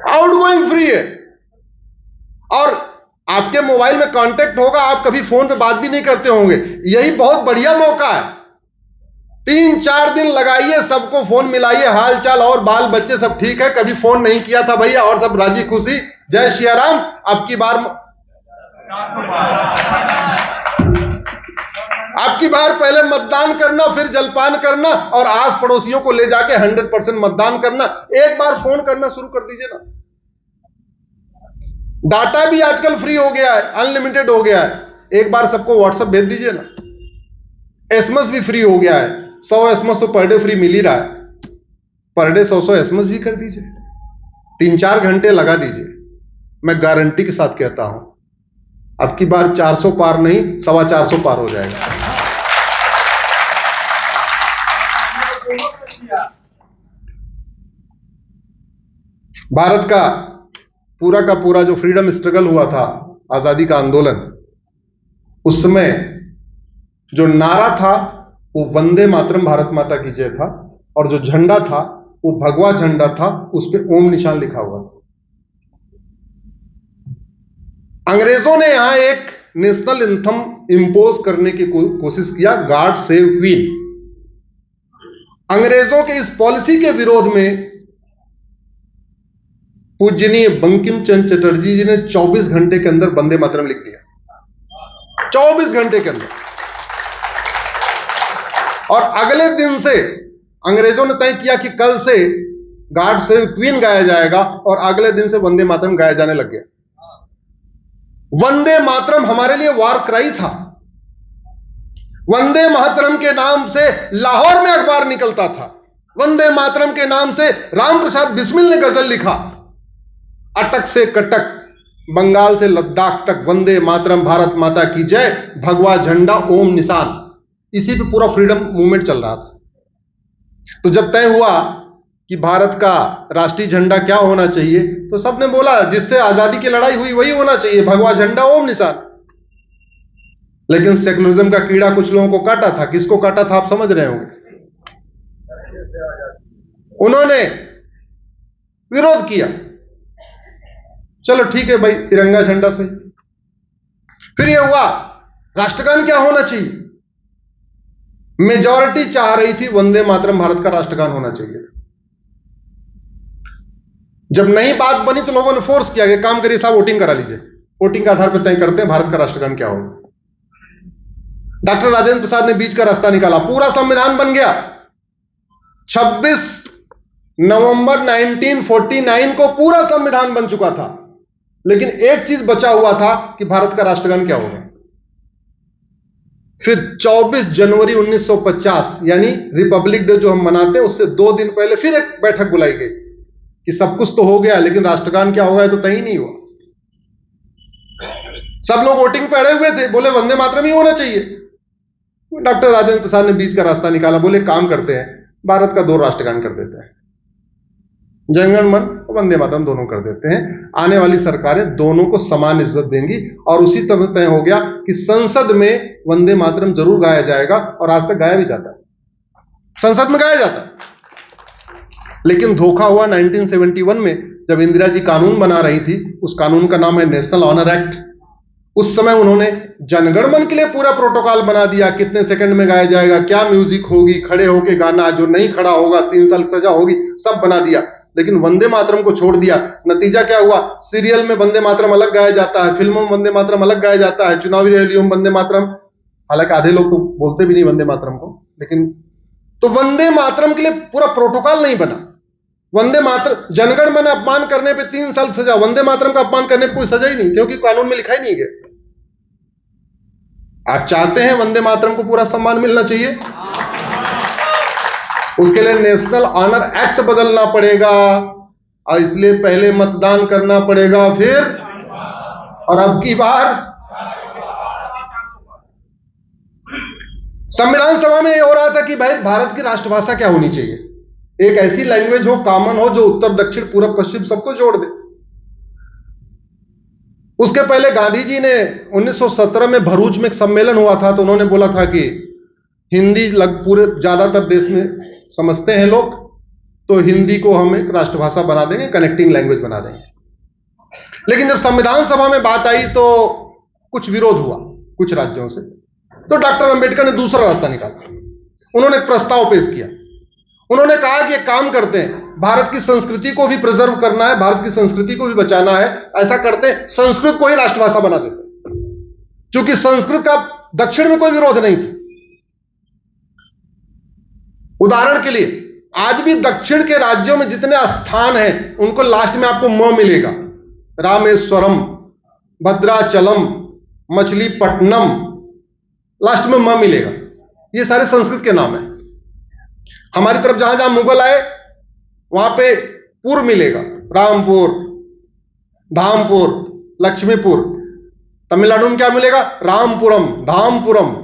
Outgoing free है। और आपके मोबाइल में कांटेक्ट होगा, आप कभी फोन पे बात भी नहीं करते होंगे, यही बहुत बढ़िया मौका है। 3-4 दिन लगाइए, सबको फोन मिलाइए, हाल चाल और बाल बच्चे सब ठीक है, कभी फोन नहीं किया था भैया, और सब राजी खुशी, जय श्री राम। आपकी बार पहले मतदान करना, फिर जलपान करना, और आस पड़ोसियों को ले जाके 100% मतदान करना। एक बार फोन करना शुरू कर दीजिए ना। डाटा भी आजकल फ्री हो गया है, अनलिमिटेड हो गया है, एक बार सबको व्हाट्सएप भेज दीजिए ना। एसएमएस भी फ्री हो गया है, 100 एसएमएस तो पर डे फ्री मिल ही रहा है, पर डे 100 एसएमएस भी कर दीजिए, 3-4 घंटे लगा दीजिए। मैं गारंटी के साथ कहता हूं, अब की बार 400 पार नहीं, 425 पार हो जाएगा। भारत का पूरा जो फ्रीडम स्ट्रगल हुआ था, आजादी का आंदोलन, उस समय जो नारा था वो वंदे मातरम भारत माता की जय था, और जो झंडा था वो भगवा झंडा था, उस पे ओम निशान लिखा हुआ था। अंग्रेजों ने यहां एक नेशनल एंथम इंपोज करने की कोशिश किया, गॉड सेव क्वीन। अंग्रेजों के इस पॉलिसी के विरोध में पूजनीय बंकिम चंद्र चटर्जी जी ने 24 घंटे के अंदर वंदे मातरम लिख दिया, 24 घंटे के अंदर। और अगले दिन से अंग्रेजों ने तय किया कि कल से गॉड सेव क्वीन गाया जाएगा, और अगले दिन से वंदे मातरम गाया जाने लग गया। वंदे मातरम हमारे लिए वार क्राई था। वंदे मातरम के नाम से लाहौर में अखबार निकलता था, वंदे मातरम के नाम से राम प्रसाद बिस्मिल ने गजल लिखा। अटक से कटक, बंगाल से लद्दाख तक, वंदे मातरम भारत माता की जय, भगवा झंडा ओम निशान, इसी पे पूरा फ्रीडम मूवमेंट चल रहा था। तो जब तय हुआ कि भारत का राष्ट्रीय झंडा क्या होना चाहिए, तो सबने बोला जिससे आजादी की लड़ाई हुई वही होना चाहिए, भगवा झंडा ओम निशान। लेकिन सेकुलरिज्म का कीड़ा कुछ लोगों को काटा था। किसको काटा था आप समझ रहे होंगे। उन्होंने विरोध किया, चलो ठीक है भाई, तिरंगा झंडा सही। फिर यह हुआ राष्ट्रगान क्या होना चाहिए। मेजॉरिटी चाह रही थी वंदे मातरम भारत का राष्ट्रगान होना चाहिए। जब नई बात बनी तो लोगों ने फोर्स किया कि काम करिए साहब, वोटिंग करा लीजिए, वोटिंग के आधार पर तय करते हैं भारत का राष्ट्रगान क्या होगा। डॉक्टर राजेंद्र प्रसाद ने बीच का रास्ता निकाला, पूरा संविधान बन गया। 26 नवंबर 1949 को पूरा संविधान बन चुका था, लेकिन एक चीज बचा हुआ था कि भारत का राष्ट्रगान क्या होगा। फिर 24 जनवरी 1950 यानी रिपब्लिक डे जो हम मनाते हैं, उससे 2 दिन पहले फिर एक बैठक बुलाई गई कि सब कुछ तो हो गया, लेकिन राष्ट्रगान क्या होगा तो तय ही नहीं हुआ। सब लोग वोटिंग पे अड़े हुए थे, बोले वंदे मातरम ही होना चाहिए। डॉक्टर राजेंद्र प्रसाद ने बीच का रास्ता निकाला, बोले काम करते हैं, भारत का 2 राष्ट्रगान कर देते हैं, जनगण मन वंदे मातरम दोनों कर देते हैं। आने वाली सरकारें दोनों को समान इज्जत देंगी, और उसी तरह तय हो गया कि संसद में वंदे मातरम जरूर गाया जाएगा, और आज तक गाया भी जाता है, संसद में गाया जाता है। लेकिन धोखा हुआ 1971 में, जब इंदिरा जी कानून बना रही थी, उस कानून का नाम है नेशनल ऑनर एक्ट। उस समय उन्होंने जनगण मन के लिए पूरा प्रोटोकॉल बना दिया, कितने सेकंड में गाया जाएगा, क्या म्यूजिक होगी, खड़े होके गाना, जो नहीं खड़ा होगा 3 साल की सजा होगी, सब बना दिया। लेकिन वंदे मातरम को छोड़ दिया। नतीजा क्या हुआ, सीरियल में वंदे मातरम अलग गाया जाता है, फिल्मों में वंदे मातरम अलग गाया जाता है, चुनावी रैलियों में वंदे मातरम, हालांकि आधे लोग तो बोलते भी नहीं वंदे मातरम को, लेकिन तो वंदे मातरम के लिए पूरा प्रोटोकॉल नहीं बना। वंदे मातरम, जनगण मन अपमान करने पे 3 साल सजा, वंदे मातरम का अपमान करने पे कोई सजा ही नहीं, क्योंकि कानून में लिखा ही नहीं गया। आप चाहते हैं वंदे मातरम को पूरा सम्मान मिलना चाहिए, उसके लिए नेशनल ऑनर एक्ट बदलना पड़ेगा, और इसलिए पहले मतदान करना पड़ेगा, फिर और अब की बार संविधान सभा में यह हो रहा था कि भाई भारत की राष्ट्रभाषा क्या होनी चाहिए, एक ऐसी लैंग्वेज हो, कॉमन हो, जो उत्तर दक्षिण पूरब पश्चिम सबको जोड़ दे। उसके पहले गांधी जी ने 1917 में भरूच में एक सम्मेलन हुआ था, तो उन्होंने बोला था कि हिंदी पूरे ज्यादातर देश में समझते हैं लोग, तो हिंदी को हम एक राष्ट्रभाषा बना देंगे, कनेक्टिंग लैंग्वेज बना देंगे। लेकिन जब संविधान सभा में बात आई तो कुछ विरोध हुआ कुछ राज्यों से, तो डॉक्टर अंबेडकर ने दूसरा रास्ता निकाला। उन्होंने एक प्रस्ताव पेश किया। उन्होंने कहा कि एक काम करते हैं, भारत की संस्कृति को भी प्रिजर्व करना है, भारत की संस्कृति को भी बचाना है। ऐसा करते हैं, संस्कृत को ही राष्ट्रभाषा बना देते हैं। क्योंकि संस्कृत का दक्षिण में कोई विरोध नहीं था। उदाहरण के लिए आज भी दक्षिण के राज्यों में जितने स्थान हैं उनको लास्ट में आपको म मिलेगा। रामेश्वरम, भद्राचलम, मछलीपट्टनम, लास्ट में म मिलेगा। ये सारे संस्कृत के नाम हैं। हमारी तरफ जहां जहां मुगल आए वहां पे पुर मिलेगा, रामपुर, धामपुर, लक्ष्मीपुर। तमिलनाडु में क्या मिलेगा? रामपुरम, धामपुरम,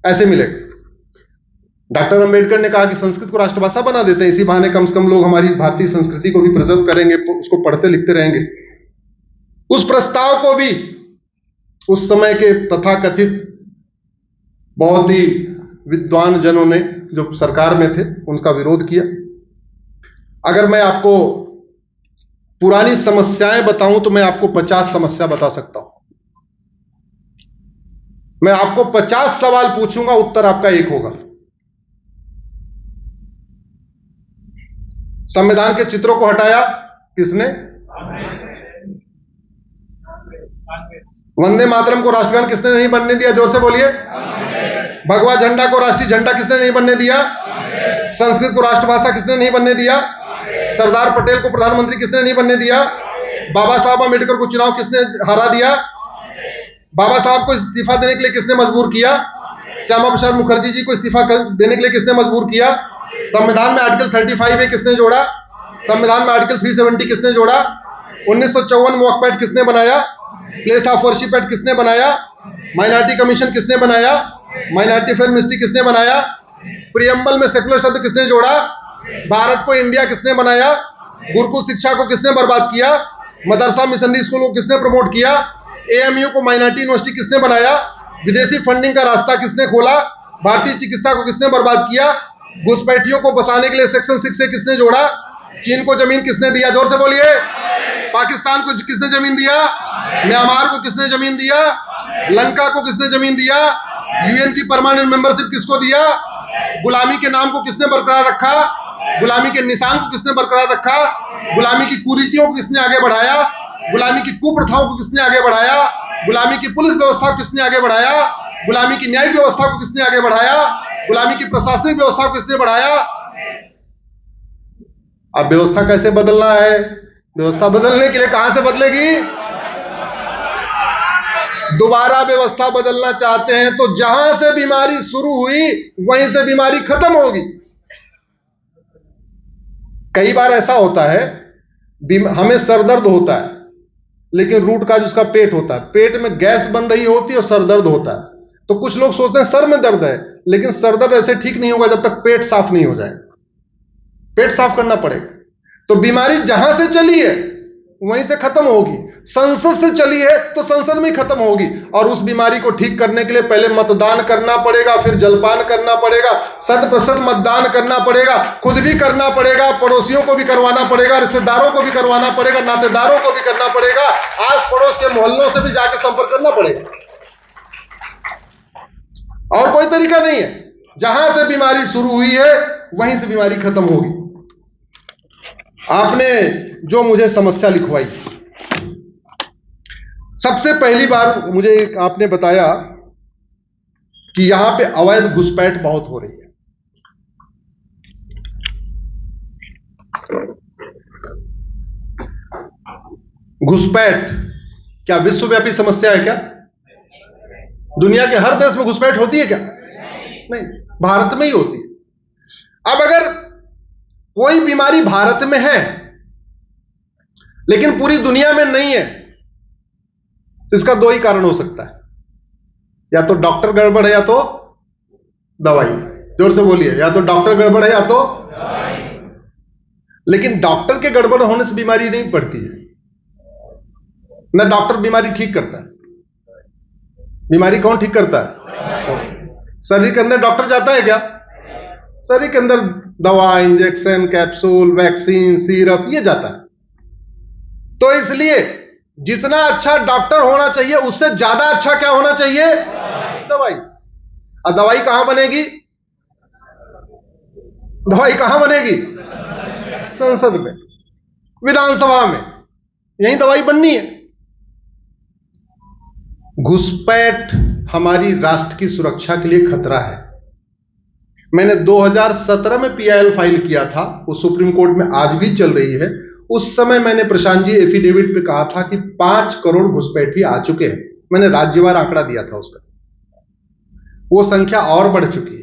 ऐसे मिलेगा। डॉक्टर अंबेडकर ने कहा कि संस्कृत को राष्ट्रभाषा बना देते हैं, इसी बहाने कम से कम लोग हमारी भारतीय संस्कृति को भी प्रिजर्व करेंगे, उसको पढ़ते लिखते रहेंगे। उस प्रस्ताव को भी उस समय के तथाकथित बहुत ही विद्वान जनों ने, जो सरकार में थे, उनका विरोध किया। अगर मैं आपको पुरानी समस्याएं बताऊं तो मैं आपको 50 समस्या बता सकता हूं। मैं आपको 50 सवाल पूछूंगा, उत्तर आपका एक होगा। संविधान के चित्रों को हटाया किसने? वंदे मातरम को राष्ट्रगान किसने नहीं बनने दिया? जोर से बोलिए। भगवा झंडा को राष्ट्रीय झंडा किसने नहीं बनने दिया? संस्कृत को राष्ट्रभाषा किसने नहीं बनने दिया? सरदार पटेल को प्रधानमंत्री किसने नहीं बनने दिया? बाबा साहब अम्बेडकर को चुनाव किसने हरा दिया? बाबा साहब को इस्तीफा देने के लिए किसने मजबूर किया? श्यामा प्रसाद मुखर्जी जी को इस्तीफा देने के लिए किसने मजबूर किया? संविधान में आर्टिकल 35 किसने जोड़ा? संविधान में आर्टिकल 370 किसने जोड़ा? 1954 वक्फ एक्ट किसने बनाया? प्लेस ऑफ वर्शिप एक्ट किसने बनाया? माइनॉरिटी कमीशन किसने बनाया? माइनॉरिटी अफेयर मिनिस्ट्री किसने बनाया? प्रियम्बल में सेकुलर शब्द किसने जोड़ा? भारत को इंडिया किसने बनाया? गुरुकुल शिक्षा को किसने बर्बाद किया? मदरसा मिशनरी स्कूल को किसने प्रमोट किया? एएमयू को माइनॉरिटी यूनिवर्सिटी किसने बनाया? विदेशी फंडिंग का रास्ता किसने खोला? भारतीय चिकित्सा को किसने बर्बाद किया? घुसपैठियों को बसाने के लिए सेक्शन 6 से किसने जोड़ा? चीन को जमीन किसने दिया? जोर से बोलिए। पाकिस्तान को किसने जमीन दिया? म्यांमार को किसने जमीन दिया? लंका को किसने जमीन दिया? यूएन की परमानेंट मेंबरशिप किसको दिया? गुलामी के नाम को किसने बरकरार रखा? गुलामी के निशान को किसने बरकरार रखा? गुलामी की कुरीतियों को किसने आगे बढ़ाया? गुलामी की कुप्रथाओं को किसने आगे बढ़ाया? गुलामी की पुलिस व्यवस्था को किसने आगे बढ़ाया? गुलामी की न्यायिक व्यवस्था को किसने आगे बढ़ाया? गुलामी की प्रशासनिक व्यवस्था को किसने बढ़ाया? अब व्यवस्था कैसे बदलना है? व्यवस्था बदलने के लिए कहां से बदलेगी? दोबारा व्यवस्था बदलना चाहते हैं तो जहां से बीमारी शुरू हुई वहीं से बीमारी खत्म होगी। कई बार ऐसा होता है, हमें सरदर्द होता है लेकिन रूट का जिसका पेट होता है, पेट में गैस बन रही होती है और सरदर्द होता है। तो कुछ लोग सोचते हैं सर में दर्द है, लेकिन सरदर्द ऐसे ठीक नहीं होगा जब तक पेट साफ नहीं हो जाए। पेट साफ करना पड़ेगा। तो बीमारी जहां से चली है वहीं से खत्म होगी। संसद से चली है तो संसद में ही खत्म होगी। और उस बीमारी को ठीक करने के लिए पहले मतदान करना पड़ेगा, फिर जलपान करना पड़ेगा, 100% मतदान करना पड़ेगा, खुद भी करना पड़ेगा, पड़ोसियों को भी करवाना पड़ेगा, रिश्तेदारों को भी करवाना पड़ेगा, नातेदारों को भी करना पड़ेगा, आस पड़ोस के मोहल्लों से भी जाकर संपर्क करना पड़ेगा। और कोई तरीका नहीं है। जहां से बीमारी शुरू हुई है वहीं से बीमारी खत्म होगी। आपने जो मुझे समस्या लिखवाई, सबसे पहली बार मुझे आपने बताया कि यहां पे अवैध घुसपैठ बहुत हो रही है। घुसपैठ क्या विश्वव्यापी समस्या है क्या? दुनिया के हर देश में घुसपैठ होती है क्या? नहीं, भारत में ही होती है। अब अगर कोई बीमारी भारत में है लेकिन पूरी दुनिया में नहीं है तो इसका दो ही कारण हो सकता है, या तो डॉक्टर गड़बड़ है या तो दवाई। जोर से बोलिए, या तो डॉक्टर गड़बड़ है या तो दवाई। लेकिन डॉक्टर के गड़बड़ होने से बीमारी नहीं पड़ती है, ना डॉक्टर बीमारी ठीक करता है। बीमारी कौन ठीक करता है? शरीर के अंदर डॉक्टर जाता है क्या? शरीर के अंदर दवा, इंजेक्शन, कैप्सूल, वैक्सीन, सिरप ये जाता है। तो इसलिए जितना अच्छा डॉक्टर होना चाहिए उससे ज्यादा अच्छा क्या होना चाहिए? दवाई। और दवाई कहां बनेगी? दवाई कहां बनेगी? संसद में, विधानसभा में, यही दवाई बननी है। घुसपैठ हमारी राष्ट्र की सुरक्षा के लिए खतरा है। मैंने 2017 में पीआईएल फाइल किया था, वो सुप्रीम कोर्ट में आज भी चल रही है। उस समय मैंने प्रशांत जी एफिडेविट पे कहा था कि 5 करोड़ घुसपैठी आ चुके हैं। मैंने राज्यवार आंकड़ा दिया था उसका, वो संख्या और बढ़ चुकी है।